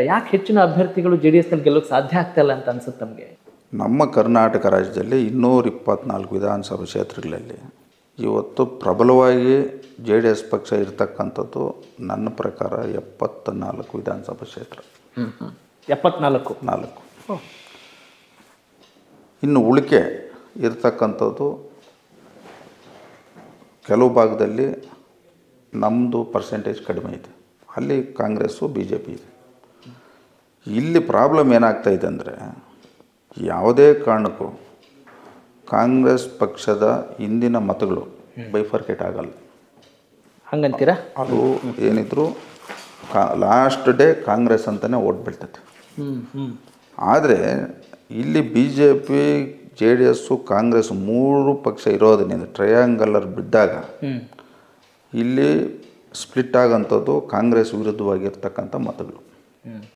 ಯಾಕೆ ಹೆಚ್ಚಿನ ಅಭ್ಯರ್ಥಿಗಳು JDS ನಲ್ಲಿ ಗೆಲ್ಲೋಕೆ ಸಾಧ್ಯ ಆಗ್ತಾ ಇಲ್ಲ ಅಂತ ಅನ್ಸುತ್ತೆ ನಮಗೆ? ನಮ್ಮ ಕರ್ನಾಟಕ ರಾಜ್ಯದಲ್ಲಿ 224 ವಿಧಾನಸಭಾ ಕ್ಷೇತ್ರಗಳಲ್ಲಿ ಇವತ್ತು ಪ್ರಬಲವಾಗಿ JDS ಪಕ್ಷ ಇರ್ತಕ್ಕಂಥದ್ದು ನನ್ನ ಪ್ರಕಾರ 74 ವಿಧಾನಸಭಾ ಕ್ಷೇತ್ರ. 74. ಇನ್ನು ಉಳಿಕೆ ಇರ್ತಕ್ಕಂಥದ್ದು ಕೆಲವು ಭಾಗದಲ್ಲಿ ನಮ್ಮದು ಪರ್ಸೆಂಟೇಜ್ ಕಡಿಮೆ ಇದೆ, ಅಲ್ಲಿ ಕಾಂಗ್ರೆಸ್ಸು BJP ಇದೆ. ಇಲ್ಲಿ ಪ್ರಾಬ್ಲಮ್ ಏನಾಗ್ತಾಯಿದೆ ಅಂದರೆ ಯಾವುದೇ ಕಾರಣಕ್ಕೂ ಕಾಂಗ್ರೆಸ್ ಪಕ್ಷದ ಹಿಂದಿನ ಮತಗಳು ಬೈಫರ್ಕೇಟ್ ಆಗಲ್ಲ. ಹಂಗಂತೀರಾ? ಅದು ಏನಿದ್ರು ಲಾಸ್ಟ್ ಡೇ ಕಾಂಗ್ರೆಸ್ ಅಂತಲೇ ಓಟ್ ಬೀಳ್ತೈತೆ. ಆದರೆ ಇಲ್ಲಿ BJP JDS ಕಾಂಗ್ರೆಸ್ 3 ಪಕ್ಷ ಇರೋದರಿಂದ ಟ್ರಯಾಂಗಲರ್ ಬಿದ್ದಾಗ ಇಲ್ಲಿ ಸ್ಪ್ಲಿಟ್ ಆಗೋಂಥದ್ದು ಕಾಂಗ್ರೆಸ್ ವಿರುದ್ಧವಾಗಿರ್ತಕ್ಕಂಥ ಮತಗಳು.